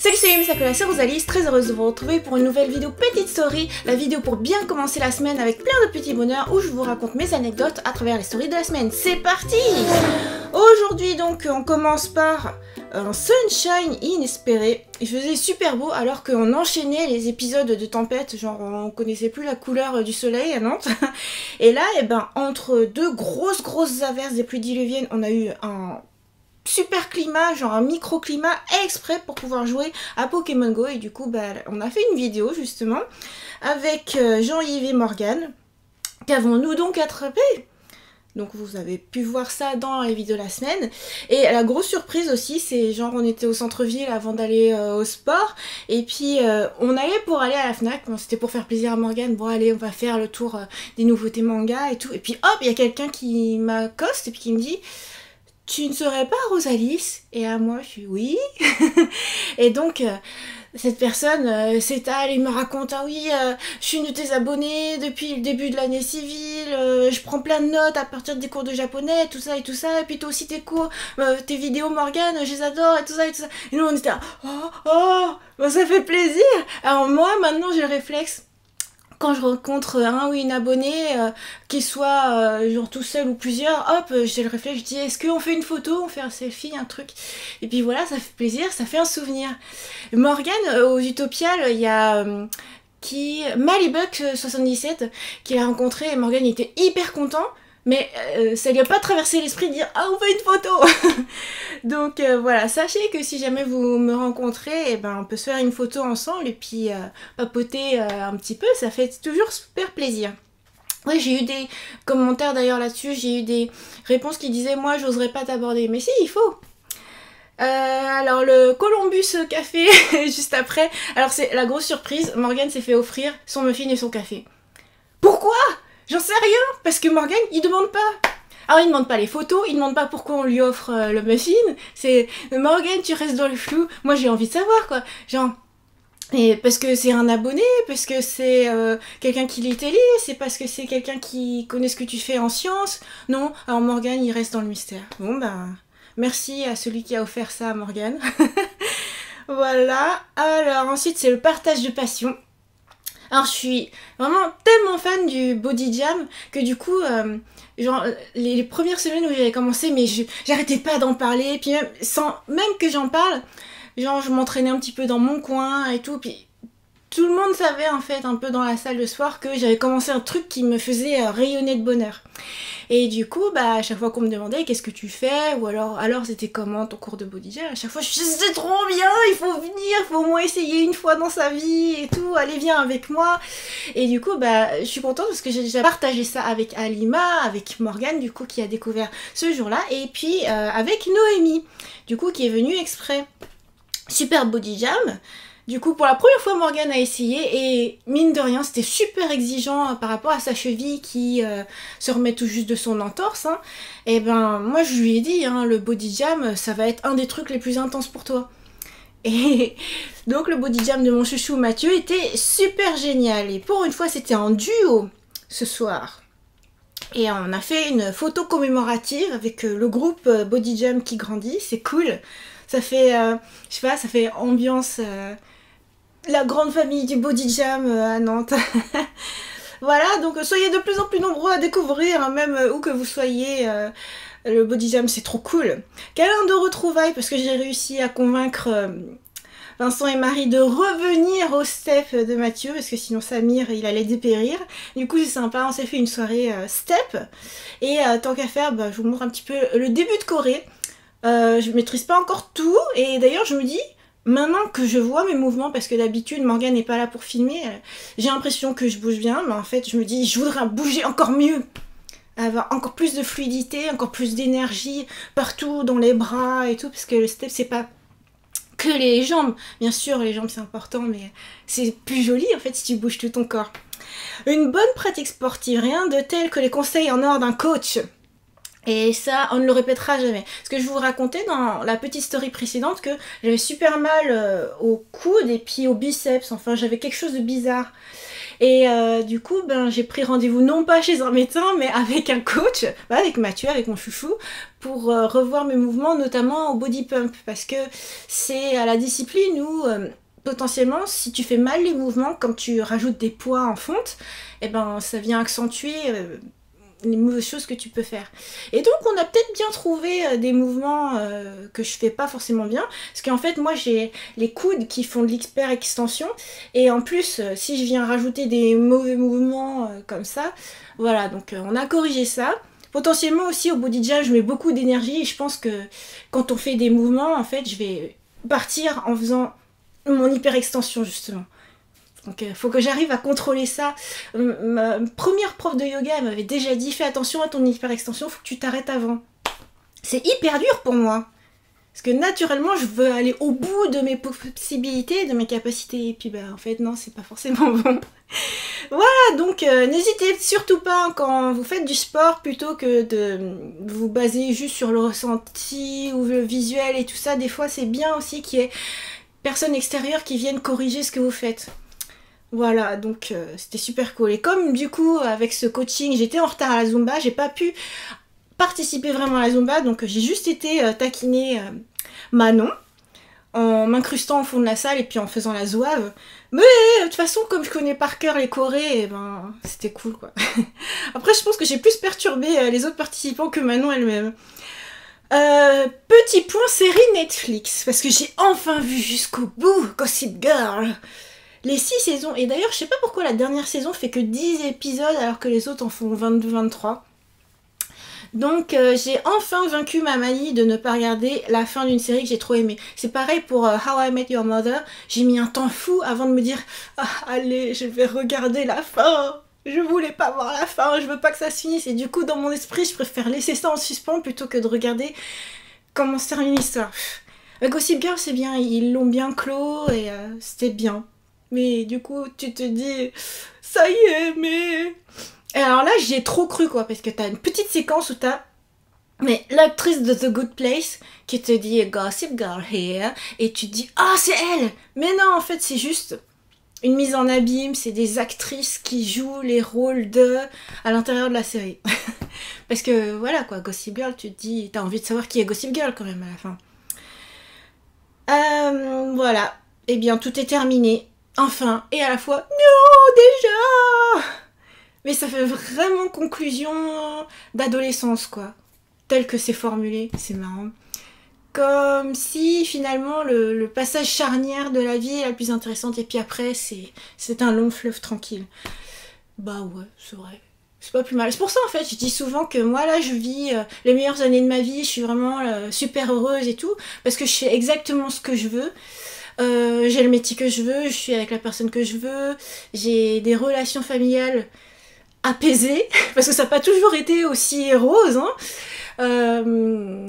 Salut, c'est Rosalie, très heureuse de vous retrouver pour une nouvelle vidéo petite story, la vidéo pour bien commencer la semaine avec plein de petits bonheurs où je vous raconte mes anecdotes à travers les stories de la semaine. C'est parti! Aujourd'hui donc on commence par un sunshine inespéré. Il faisait super beau alors qu'on enchaînait les épisodes de tempête, genre on connaissait plus la couleur du soleil à Nantes. Et là, entre deux grosses averses des pluies diluviennes, on a eu un super climat, genre un microclimat exprès pour pouvoir jouer à Pokémon Go. Et du coup, on a fait une vidéo justement avec Jean-Yves et Morgane qu'avons-nous donc attrapé. Donc vous avez pu voir ça dans les vidéos de la semaine. Et la grosse surprise aussi, c'est genre on était au centre-ville avant d'aller au sport. Et puis on allait pour aller à la Fnac. Bon, c'était pour faire plaisir à Morgane. Bon allez, on va faire le tour des nouveautés manga et tout. Et puis hop, il y a quelqu'un qui m'accoste et puis qui me dit: tu ne serais pas Rosalis? Et à moi, je suis oui. Et donc, cette personne s'étale et me raconte: ah oui, je suis une de tes abonnées depuis le début de l'année civile, je prends plein de notes à partir des cours de japonais, tout ça, et puis toi aussi tes cours, tes vidéos Morgane, je les adore, et tout ça. Et nous, on était là: ça fait plaisir. Alors moi, maintenant, j'ai le réflexe. Quand je rencontre un ou une abonnée, qu'il soit genre tout seul ou plusieurs, hop, j'ai le réflexe, je dis: est-ce qu'on fait une photo, on fait un selfie, un truc. Et puis voilà, ça fait plaisir, ça fait un souvenir. Morgane, aux Utopiales, il y a Malibuck77 qui l'a rencontré, et Morgane était hyper content. Mais ça lui a pas traversé l'esprit de dire: ah, on fait une photo. Donc voilà, sachez que si jamais vous me rencontrez, on peut se faire une photo ensemble et puis papoter un petit peu, ça fait toujours super plaisir. Oui, j'ai eu des commentaires d'ailleurs là-dessus, j'ai eu des réponses qui disaient: moi j'oserais pas t'aborder, mais si, il faut. Alors le Columbus Café, juste après, alors c'est la grosse surprise, Morgane s'est fait offrir son muffin et son café. Pourquoi? J'en sais rien, parce que Morgane, il demande pas. Alors il demande pas les photos, il demande pas pourquoi on lui offre le muffin, c'est: Morgane, tu restes dans le flou. Moi j'ai envie de savoir quoi, genre, et parce que c'est un abonné, parce que c'est quelqu'un qui lit tes livres, c'est parce que c'est quelqu'un qui connaît ce que tu fais en sciences. Non, alors Morgane, il reste dans le mystère. Bon merci à celui qui a offert ça à Morgane. Voilà, alors ensuite c'est le partage de passion. Alors je suis vraiment tellement fan du body jam que du coup, genre les premières semaines où j'avais commencé, mais j'arrêtais pas d'en parler, puis même que j'en parle, genre je m'entraînais un petit peu dans mon coin et tout, puis tout le monde savait en fait un peu dans la salle de sport que j'avais commencé un truc qui me faisait rayonner de bonheur. Et du coup, à chaque fois qu'on me demandait: qu'est-ce que tu fais, ou alors c'était comment ton cours de body jam, à chaque fois je suis: c'est trop bien, il faut venir, il faut au moins essayer une fois dans sa vie et tout, allez viens avec moi. Et du coup je suis contente parce que j'ai déjà partagé ça avec Alima, avec Morgane du coup qui a découvert ce jour-là, et puis avec Noémie du coup qui est venue exprès. Super body jam. Du coup, pour la première fois, Morgane a essayé et mine de rien, c'était super exigeant par rapport à sa cheville qui se remet tout juste de son entorse. Hein. Et moi, je lui ai dit, le body jam, ça va être un des trucs les plus intenses pour toi. Et donc, le body jam de mon chouchou Mathieu était super génial. Et pour une fois, c'était en duo ce soir. Et on a fait une photo commémorative avec le groupe Body Jam qui grandit. C'est cool. Ça fait, je sais pas, ça fait ambiance... la grande famille du body jam à Nantes. Voilà, donc soyez de plus en plus nombreux à découvrir, même où que vous soyez, le body jam c'est trop cool. Câlin de retrouvailles, parce que j'ai réussi à convaincre Vincent et Marie de revenir au step de Mathieu, parce que sinon Samir il allait dépérir. Du coup c'est sympa, on s'est fait une soirée step. Et tant qu'à faire, je vous montre un petit peu le début de Corée. Je maîtrise pas encore tout, et d'ailleurs je me dis, maintenant que je vois mes mouvements, parce que d'habitude Morgane n'est pas là pour filmer, j'ai l'impression que je bouge bien, mais en fait je me dis, je voudrais bouger encore mieux, avoir encore plus de fluidité, encore plus d'énergie partout dans les bras et tout, parce que le step c'est pas que les jambes, bien sûr les jambes c'est important, mais c'est plus joli en fait si tu bouges tout ton corps. Une bonne pratique sportive, rien de tel que les conseils en or d'un coach. Et ça, on ne le répétera jamais. Parce que je vous racontais dans la petite story précédente que j'avais super mal au coude et puis au biceps. Enfin, j'avais quelque chose de bizarre. Et du coup, ben, j'ai pris rendez-vous non pas chez un médecin, mais avec un coach, avec Mathieu, avec mon chouchou, pour revoir mes mouvements, notamment au body pump. Parce que c'est à la discipline où, potentiellement, si tu fais mal les mouvements, comme tu rajoutes des poids en fonte, eh ben, ça vient accentuer les mauvaises choses que tu peux faire. Et donc on a peut-être bien trouvé des mouvements que je fais pas forcément bien, parce qu'en fait moi j'ai les coudes qui font de l'hyper extension, et en plus si je viens rajouter des mauvais mouvements comme ça, voilà, donc on a corrigé ça. Potentiellement aussi au body jam je mets beaucoup d'énergie, et je pense que quand on fait des mouvements, en fait je vais partir en faisant mon hyper extension justement. Donc il faut que j'arrive à contrôler ça. Ma première prof de yoga elle m'avait déjà dit fais attention à ton hyperextension, faut que tu t'arrêtes avant. C'est hyper dur pour moi. Parce que naturellement je veux aller au bout de mes possibilités, de mes capacités. Et puis en fait non, c'est pas forcément bon. Voilà, donc n'hésitez surtout pas quand vous faites du sport, plutôt que de vous baser juste sur le ressenti ou le visuel et tout ça. Des fois c'est bien aussi qu'il y ait personnes extérieures qui viennent corriger ce que vous faites. Voilà, donc c'était super cool. Et comme du coup, avec ce coaching, j'étais en retard à la Zumba, j'ai pas pu participer vraiment à la Zumba, donc j'ai juste été taquiner Manon, en m'incrustant au fond de la salle et puis en faisant la zouave. Mais de toute façon, comme je connais par cœur les chorés, ben, c'était cool quoi. Après, je pense que j'ai plus perturbé les autres participants que Manon elle-même. Petit point série Netflix, parce que j'ai enfin vu jusqu'au bout Gossip Girl. Les 6 saisons, et d'ailleurs je sais pas pourquoi la dernière saison fait que 10 épisodes alors que les autres en font 22-23. Donc j'ai enfin vaincu ma manie de ne pas regarder la fin d'une série que j'ai trop aimée. C'est pareil pour How I Met Your Mother, j'ai mis un temps fou avant de me dire ah, allez je vais regarder la fin. Je voulais pas voir la fin, je veux pas que ça se finisse, et du coup dans mon esprit je préfère laisser ça en suspens plutôt que de regarder comment se termine l'histoire. Gossip Girl c'est bien, ils l'ont bien clos et c'était bien. Mais du coup, tu te dis, ça y est, mais... Et alors là, j'y ai trop cru, quoi, parce que t'as une petite séquence où t'as l'actrice de The Good Place qui te dit Gossip Girl here, et tu te dis, ah, c'est elle. Mais non, en fait, c'est juste une mise en abîme, c'est des actrices qui jouent les rôles de à l'intérieur de la série. Parce que, voilà, quoi, Gossip Girl, tu te dis, t'as envie de savoir qui est Gossip Girl, quand même, à la fin. Voilà. Eh bien, tout est terminé. Enfin, et à la fois, non, déjà. Mais ça fait vraiment conclusion d'adolescence, quoi. Tel que c'est formulé, c'est marrant. Comme si, finalement, le passage charnière de la vie est la plus intéressante, et puis après, c'est un long fleuve tranquille. Bah ouais, c'est vrai. C'est pas plus mal. C'est pour ça, en fait, je dis souvent que moi, là, je vis les meilleures années de ma vie, je suis vraiment super heureuse et tout, parce que je fais exactement ce que je veux. J'ai le métier que je veux, je suis avec la personne que je veux, j'ai des relations familiales apaisées, parce que ça n'a pas toujours été aussi rose, hein.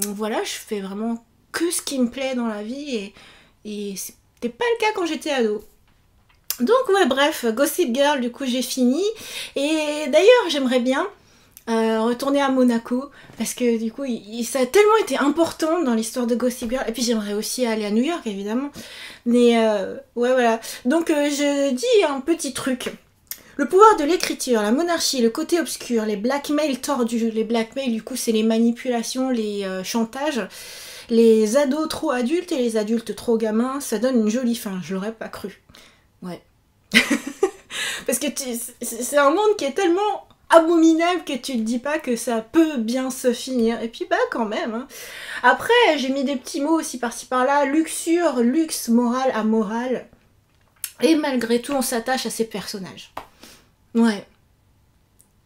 Voilà, je fais vraiment que ce qui me plaît dans la vie, et c'était pas le cas quand j'étais ado. Donc ouais, bref, Gossip Girl, du coup j'ai fini, et d'ailleurs j'aimerais bien retourner à Monaco, parce que du coup ça a tellement été important dans l'histoire de Gossip Girl, et puis j'aimerais aussi aller à New York évidemment, mais ouais voilà, donc je dis un petit truc. Le pouvoir de l'écriture, la monarchie, le côté obscur, les blackmails tordus, les blackmails du coup c'est les manipulations, les chantages, les ados trop adultes et les adultes trop gamins, ça donne une jolie fin, je l'aurais pas cru. Ouais. Parce que c'est un monde qui est tellement abominable que tu te dis pas que ça peut bien se finir. Et puis bah quand même. Hein. Après, j'ai mis des petits mots aussi par-ci par-là. Luxure, luxe, morale, amoral. Et malgré tout, on s'attache à ces personnages. Ouais.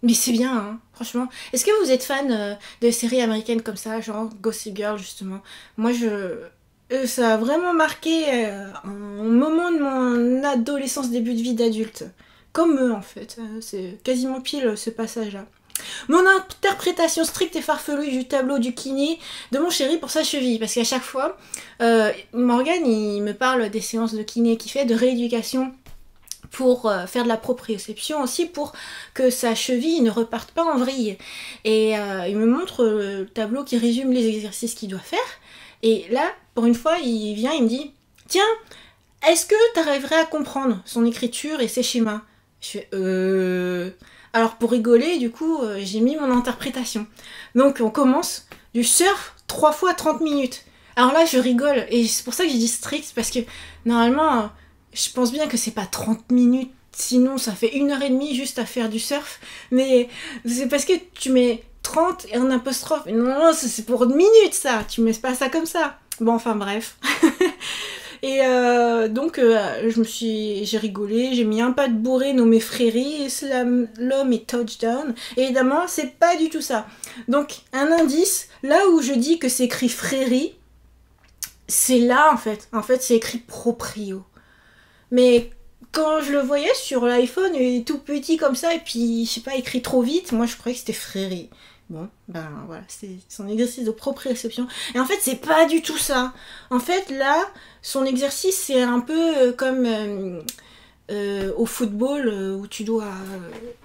Mais c'est bien, hein, franchement. Est-ce que vous êtes fan de séries américaines comme ça, genre Gossip Girl, justement? Moi, ça a vraiment marqué un moment de mon adolescence, début de vie d'adulte. Comme eux, en fait. C'est quasiment pile ce passage-là. Mon interprétation stricte et farfelue du tableau du kiné de mon chéri pour sa cheville. Parce qu'à chaque fois, Morgan, il me parle des séances de kiné qu'il fait, de rééducation pour faire de la proprioception aussi, pour que sa cheville ne reparte pas en vrille. Et il me montre le tableau qui résume les exercices qu'il doit faire. Et là, pour une fois, il vient, il me dit « Tiens, est-ce que tu arriverais à comprendre son écriture et ses schémas ?» Je fais Alors pour rigoler, du coup, j'ai mis mon interprétation. Donc on commence du surf 3 fois 30 minutes. Alors là, je rigole, et c'est pour ça que j'ai dit strict, parce que normalement, je pense bien que c'est pas 30 minutes, sinon ça fait 1h30 juste à faire du surf, mais c'est parce que tu mets 30 et un apostrophe. Non, c'est pour une minute ça, tu mets pas ça comme ça. Bon, enfin bref. Et donc j'ai rigolé, j'ai mis un pas de bourré nommé Fréry, Slam l'homme et Touchdown. Et évidemment, c'est pas du tout ça. Donc un indice, là où je dis que c'est écrit Fréry, c'est là en fait. En fait, c'est écrit Proprio. Mais quand je le voyais sur l'iPhone, il est tout petit comme ça, et puis, je sais pas, écrit trop vite, moi je croyais que c'était Fréry. Bon, ben voilà, c'est son exercice de proprioception. Et en fait, c'est pas du tout ça. En fait, là, son exercice, c'est un peu comme au football, où tu dois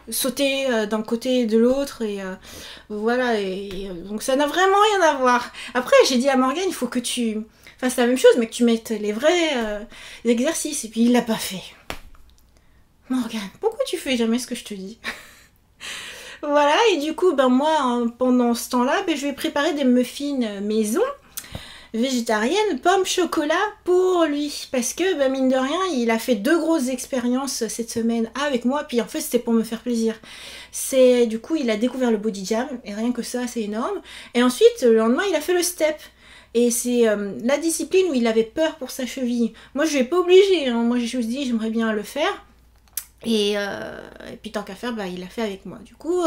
sauter d'un côté et de l'autre, et voilà, donc ça n'a vraiment rien à voir. Après, j'ai dit à Morgane, il faut que tu fasses la même chose, mais que tu mettes les vrais exercices, et puis il l'a pas fait. Morgane, pourquoi tu fais jamais ce que je te dis? Voilà, et du coup, ben moi, pendant ce temps-là, ben, je vais préparer des muffins maison, végétariennes, pommes, chocolat pour lui. Parce que, ben, mine de rien, il a fait 2 grosses expériences cette semaine avec moi, puis en fait, c'était pour me faire plaisir. Du coup, il a découvert le body jam, et rien que ça, c'est énorme. Et ensuite, le lendemain, il a fait le step. Et c'est la discipline où il avait peur pour sa cheville. Moi, je ne vais pas obliger, hein. Moi, j'ai juste dit, j'aimerais bien le faire. Et puis tant qu'à faire, bah, il l'a fait avec moi. Du coup,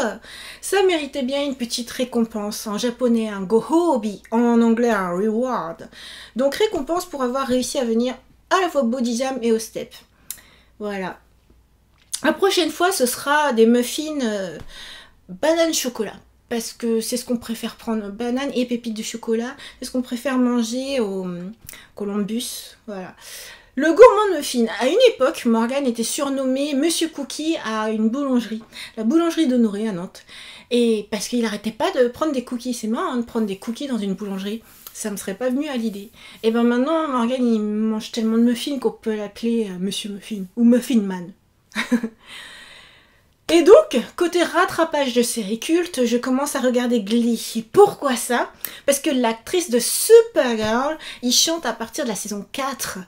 ça méritait bien une petite récompense. En japonais, un gohobi. En anglais, un reward. Donc récompense pour avoir réussi à venir à la fois au body jam et au step. Voilà. La prochaine fois, ce sera des muffins banane chocolat. Parce que c'est ce qu'on préfère prendre, banane et pépites de chocolat. C'est ce qu'on préfère manger au Columbus. Voilà. Le gourmand de muffins. À une époque, Morgane était surnommé Monsieur Cookie à une boulangerie. La boulangerie d'Honoré à Nantes. Et parce qu'il n'arrêtait pas de prendre des cookies. C'est marrant, hein, de prendre des cookies dans une boulangerie. Ça me serait pas venu à l'idée. Et ben maintenant, Morgane, il mange tellement de muffins qu'on peut l'appeler Monsieur Muffin. Ou Muffin Man. Et donc, côté rattrapage de séries cultes, je commence à regarder Glee. Pourquoi ça? Parce que l'actrice de Supergirl, il chante à partir de la saison 4.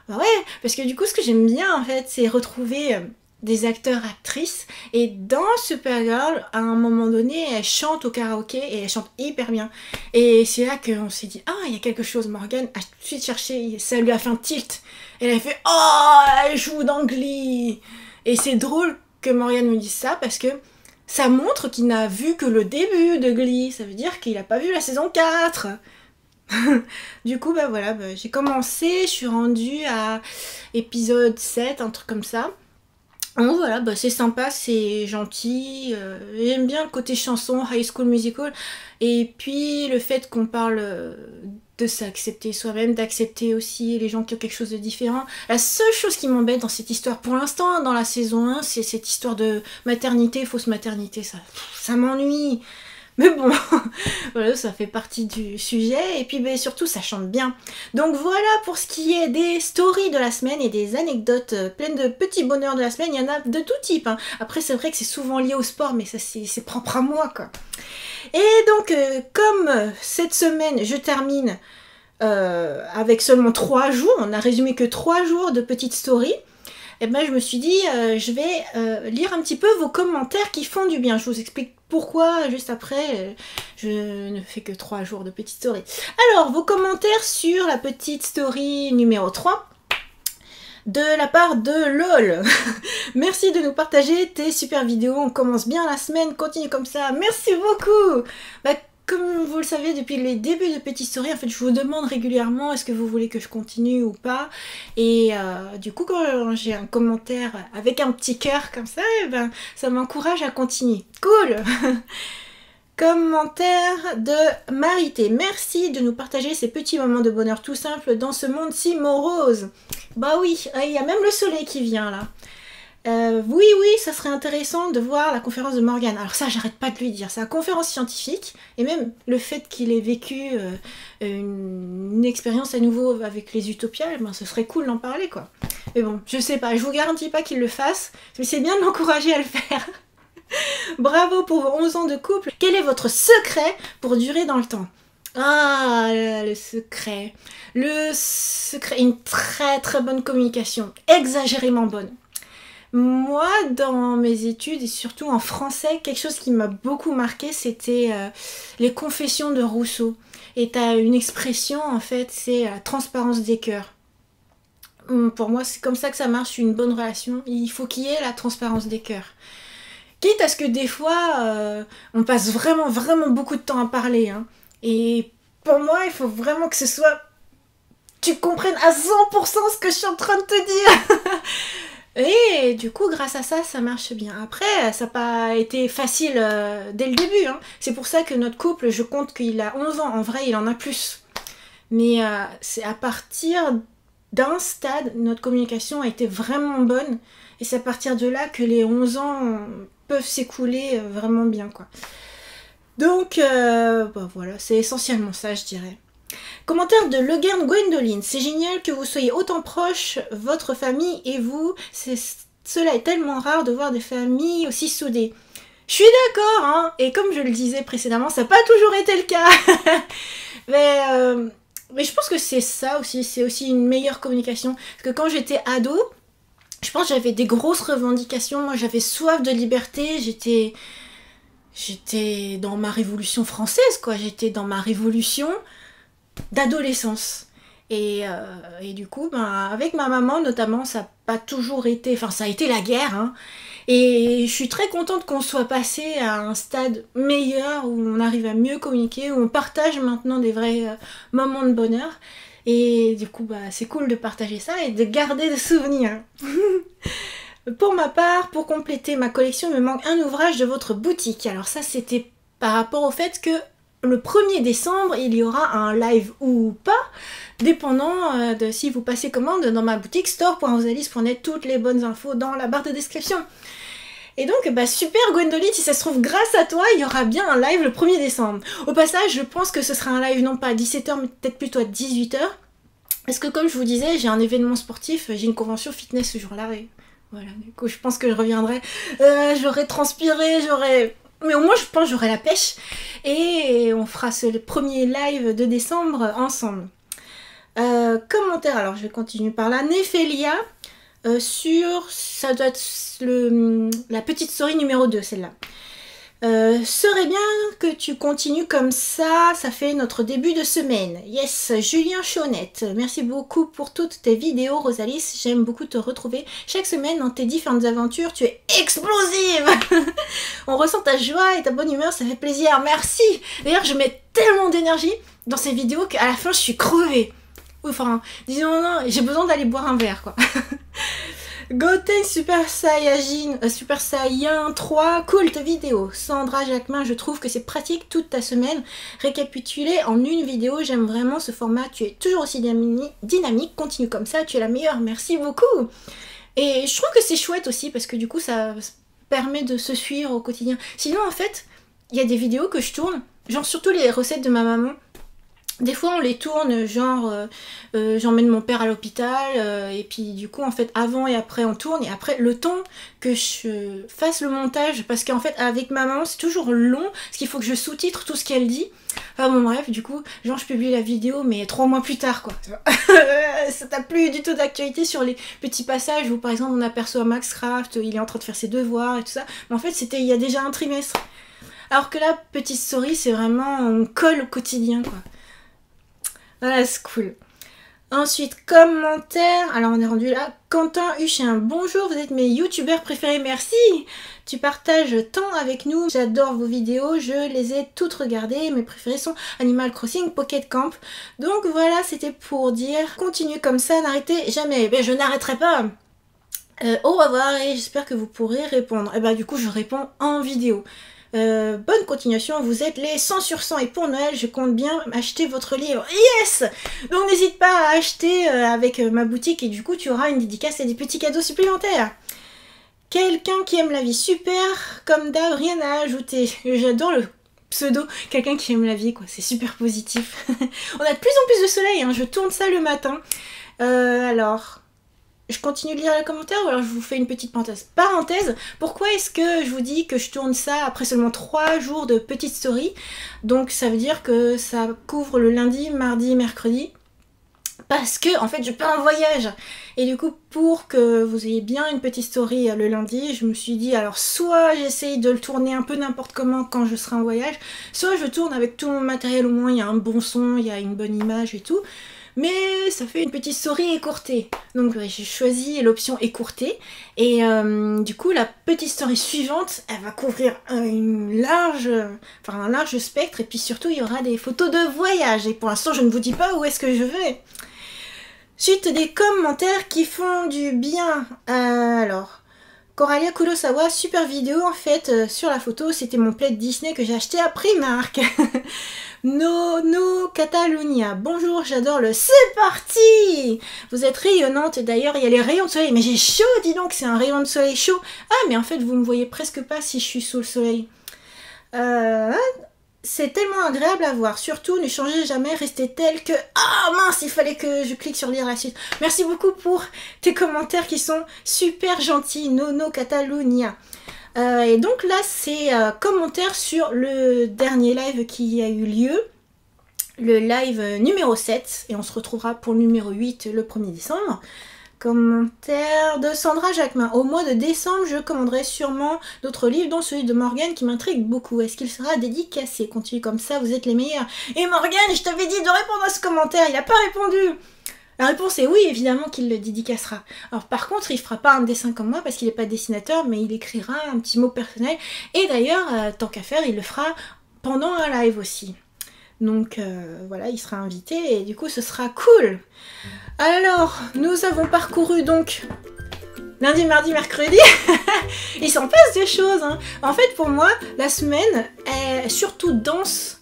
Bah ouais, parce que du coup, ce que j'aime bien, en fait, c'est retrouver des acteurs-actrices. Et dans Supergirl, à un moment donné, elle chante au karaoké et elle chante hyper bien. Et c'est là qu'on s'est dit, ah, il y a quelque chose. Morgane a tout de suite cherché, ça lui a fait un tilt. Et elle a fait, oh, elle joue dans Glee. Et c'est drôle que Morgane me dise ça, parce que ça montre qu'il n'a vu que le début de Glee. Ça veut dire qu'il n'a pas vu la saison 4. Du coup, bah voilà, bah, j'ai commencé, je suis rendue à épisode 7, un truc comme ça. Donc voilà, bah, c'est sympa, c'est gentil, j'aime bien le côté chanson, High School Musical, et puis le fait qu'on parle de s'accepter soi-même, d'accepter aussi les gens qui ont quelque chose de différent. La seule chose qui m'embête dans cette histoire, pour l'instant, dans la saison 1, c'est cette histoire de maternité, fausse maternité, ça m'ennuie. Mais bon, voilà, ça fait partie du sujet, et puis ben, surtout ça chante bien. Donc voilà pour ce qui est des stories de la semaine et des anecdotes pleines de petits bonheurs de la semaine. Il y en a de tout type, hein. Après c'est vrai que c'est souvent lié au sport, mais ça c'est propre à moi, quoi. Et donc comme cette semaine je termine avec seulement 3 jours, on n'a résumé que 3 jours de petites stories, et ben je me suis dit je vais lire un petit peu vos commentaires qui font du bien. Je vous explique pourquoi juste après. Je ne fais que 3 jours de petites stories. Alors vos commentaires sur la petite story numéro 3 de la part de LOL. Merci de nous partager tes super vidéos, on commence bien la semaine, continue comme ça, merci beaucoup. Bah, comme vous le savez, depuis les débuts de Petite Story, en fait, je vous demande régulièrement est-ce que vous voulez que je continue ou pas. Et du coup, quand j'ai un commentaire avec un petit cœur comme ça, eh ben, ça m'encourage à continuer. Cool. Commentaire de Marité. Merci de nous partager ces petits moments de bonheur tout simples dans ce monde si morose. Bah oui, il y a même le soleil qui vient là. Oui, ça serait intéressant de voir la conférence de Morgane. Alors ça, j'arrête pas de lui dire. C'est la conférence scientifique, et même le fait qu'il ait vécu une expérience à nouveau avec les Utopias, ben, ce serait cool d'en parler, quoi. Mais bon, je sais pas, je vous garantis pas qu'il le fasse, mais c'est bien de l'encourager à le faire. Bravo pour vos 11 ans de couple. Quel est votre secret pour durer dans le temps? Ah, le secret. Le secret, une très très bonne communication, exagérément bonne. Moi, dans mes études, et surtout en français, quelque chose qui m'a beaucoup marqué, c'était les confessions de Rousseau. Et t'as une expression, en fait, c'est la transparence des cœurs. Pour moi, c'est comme ça que ça marche, une bonne relation. Il faut qu'il y ait la transparence des cœurs. Quitte à ce que des fois, on passe vraiment beaucoup de temps à parler. Hein. Et pour moi, il faut vraiment que ce soit... Tu comprennes à 100% ce que je suis en train de te dire. Et du coup, grâce à ça, ça marche bien. Après, ça n'a pas été facile dès le début. Hein. C'est pour ça que notre couple, je compte qu'il a 11 ans. En vrai, il en a plus. Mais c'est à partir d'un stade, notre communication a été vraiment bonne. Et c'est à partir de là que les 11 ans peuvent s'écouler vraiment bien, quoi. Donc, bah voilà, c'est essentiellement ça, je dirais. Commentaire de Legern Gwendoline. C'est génial que vous soyez autant proches, votre famille et vous. Cela est tellement rare de voir des familles aussi soudées. Je suis d'accord, hein. Et comme je le disais précédemment, ça n'a pas toujours été le cas. Mais je pense que c'est ça aussi, c'est aussi une meilleure communication. Parce que quand j'étais ado, je pense que j'avais des grosses revendications. Moi, j'avais soif de liberté. J'étais dans ma révolution française, quoi. J'étais dans ma révolution d'adolescence. Et du coup, ben, avec ma maman notamment, ça n'a pas toujours été... Enfin, ça a été la guerre, hein. Et je suis très contente qu'on soit passé à un stade meilleur, où on arrive à mieux communiquer, où on partage maintenant des vrais moments de bonheur. Et du coup, bah, c'est cool de partager ça et de garder des souvenirs. Pour ma part, pour compléter ma collection, il me manque un ouvrage de votre boutique. Alors ça, c'était par rapport au fait que le 1er décembre, il y aura un live ou pas, dépendant de si vous passez commande dans ma boutique store.rosalis.net, toutes les bonnes infos dans la barre de description. Et donc, bah super Gwendoline, si ça se trouve, grâce à toi, il y aura bien un live le 1er décembre. Au passage, je pense que ce sera un live non pas à 17h, mais peut-être plutôt à 18h. Parce que comme je vous disais, j'ai un événement sportif, j'ai une convention fitness ce jour-là. Et voilà, du coup, je pense que je reviendrai. J'aurai transpiré, mais au moins, je pense que j'aurai la pêche. Et on fera le premier live de décembre ensemble. Commentaire, alors je vais continuer par là. Néphélia, ça doit être la petite story numéro 2, celle-là. Serait bien que tu continues comme ça fait notre début de semaine. Yes, Julien Chaunette, merci beaucoup pour toutes tes vidéos, Rosalis. J'aime beaucoup te retrouver chaque semaine dans tes différentes aventures. Tu es explosive. On ressent ta joie et ta bonne humeur, ça fait plaisir. Merci. D'ailleurs, je mets tellement d'énergie dans ces vidéos qu'à la fin, je suis crevée. Enfin, disons non, j'ai besoin d'aller boire un verre, quoi. Goten Super Saiyan 3, cool ta vidéo. Sandra Jacquemin, je trouve que c'est pratique toute ta semaine. Récapituler en une vidéo, j'aime vraiment ce format. Tu es toujours aussi dynamique, continue comme ça, tu es la meilleure, merci beaucoup. Et je trouve que c'est chouette aussi parce que du coup ça permet de se suivre au quotidien. Sinon en fait, il y a des vidéos que je tourne, genre surtout les recettes de ma maman. Des fois on les tourne, genre j'emmène mon père à l'hôpital et puis du coup en fait avant et après on tourne et après le temps que je fasse le montage parce qu'en fait avec ma maman c'est toujours long parce qu'il faut que je sous-titre tout ce qu'elle dit. Enfin bon bref du coup genre je publie la vidéo mais 3 mois plus tard quoi. Ça t'a plus du tout d'actualité sur les petits passages où par exemple on aperçoit Max Craft, il est en train de faire ses devoirs et tout ça. Mais en fait c'était il y a déjà un trimestre. Alors que là petite story c'est vraiment on colle au quotidien quoi. Voilà, c'est cool. Ensuite, commentaire. Alors, on est rendu là. Quentin Huchin. Bonjour, vous êtes mes youtubeurs préférés. Merci. Tu partages tant avec nous. J'adore vos vidéos. Je les ai toutes regardées. Mes préférés sont Animal Crossing, Pocket Camp. Donc, voilà, c'était pour dire continuez comme ça, n'arrêtez jamais. Ben, je n'arrêterai pas. Au revoir et j'espère que vous pourrez répondre. Et bah, du coup, je réponds en vidéo. Bonne continuation, vous êtes les 100 sur 100 et pour Noël je compte bien acheter votre livre. Yes. Donc n'hésite pas à acheter avec ma boutique et du coup tu auras une dédicace et des petits cadeaux supplémentaires. Quelqu'un qui aime la vie, super, comme d'hab, rien à ajouter. J'adore le pseudo, quelqu'un qui aime la vie, quoi, c'est super positif. On a de plus en plus de soleil, hein, je tourne ça le matin. Alors, je continue de lire les commentaires ou alors je vous fais une petite parenthèse. Pourquoi est-ce que je vous dis que je tourne ça après seulement 3 jours de petite story? Donc ça veut dire que ça couvre le lundi, mardi, mercredi. Parce que en fait je pars en voyage et du coup pour que vous ayez bien une petite story le lundi, je me suis dit alors soit j'essaye de le tourner un peu n'importe comment quand je serai en voyage, soit je tourne avec tout mon matériel, au moins il y a un bon son, il y a une bonne image et tout, mais ça fait une petite story écourtée. Donc j'ai choisi l'option écourtée et du coup la petite story suivante elle va couvrir un large spectre et puis surtout il y aura des photos de voyage et pour l'instant je ne vous dis pas où est-ce que je vais. Suite des commentaires qui font du bien. Alors, Coralia Kurosawa, super vidéo en fait sur la photo, c'était mon plaid Disney que j'ai acheté à Primark. No Catalunya, bonjour, j'adore le c'est parti. Vous êtes rayonnante et d'ailleurs il y a les rayons de soleil, mais j'ai chaud, dis donc, c'est un rayon de soleil chaud. Ah mais en fait vous me voyez presque pas si je suis sous le soleil. C'est tellement agréable à voir, surtout ne changez jamais, restez tel que... Ah mince, il fallait que je clique sur lire la suite. Merci beaucoup pour tes commentaires qui sont super gentils, No Catalunya. Et donc là, c'est commentaire sur le dernier live qui a eu lieu, le live numéro 7, et on se retrouvera pour le numéro 8 le 1er décembre. Commentaire de Sandra Jacquemin. Au mois de décembre, je commanderai sûrement d'autres livres, dont celui de Morgane qui m'intrigue beaucoup. Est-ce qu'il sera dédicacé? Continuez comme ça, vous êtes les meilleurs. Et Morgane, je t'avais dit de répondre à ce commentaire, il n'a pas répondu. La réponse est oui, évidemment qu'il le dédicacera. Alors par contre, il fera pas un dessin comme moi parce qu'il n'est pas dessinateur, mais il écrira un petit mot personnel. Et d'ailleurs, tant qu'à faire, il le fera pendant un live aussi. Donc voilà, il sera invité et du coup ce sera cool. Alors, nous avons parcouru donc lundi, mardi, mercredi. Il s'en passe des choses, hein. En fait, pour moi, la semaine est surtout dense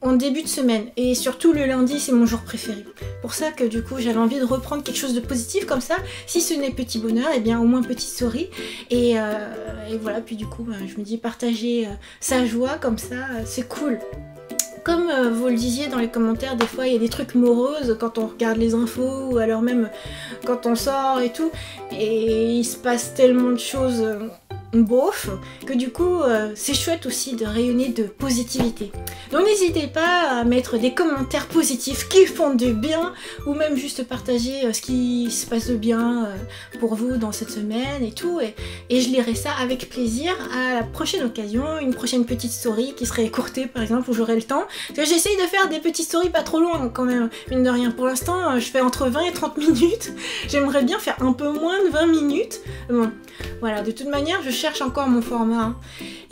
en début de semaine. Et surtout le lundi, c'est mon jour préféré. Pour ça que du coup, j'avais envie de reprendre quelque chose de positif comme ça. Si ce n'est petit bonheur, et bien au moins petite story. Et voilà, puis du coup, je me dis partager sa joie comme ça, c'est cool. Comme vous le disiez dans les commentaires, des fois il y a des trucs moroses quand on regarde les infos ou alors même quand on sort et tout, et il se passe tellement de choses bof que du coup c'est chouette aussi de rayonner de positivité. Donc n'hésitez pas à mettre des commentaires positifs qui font du bien ou même juste partager ce qui se passe de bien pour vous dans cette semaine et tout, et je lirai ça avec plaisir à la prochaine occasion, une prochaine petite story qui serait écourtée par exemple où j'aurai le temps, parce que j'essaye de faire des petites stories pas trop longues quand même, mine de rien. Pour l'instant je fais entre 20 et 30 minutes, j'aimerais bien faire un peu moins de 20 minutes, bon voilà, de toute manière je cherche encore mon format, hein.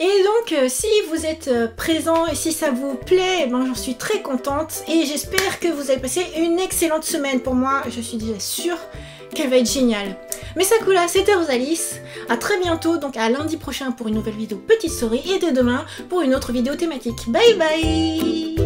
Et donc si vous êtes présent et si ça vous plaît, ben, j'en suis très contente et j'espère que vous avez passé une excellente semaine. Pour moi, je suis déjà sûre qu'elle va être géniale. Mais Sakura, c'était Rosalis, à très bientôt, donc à lundi prochain pour une nouvelle vidéo petite story et dès demain pour une autre vidéo thématique. Bye bye.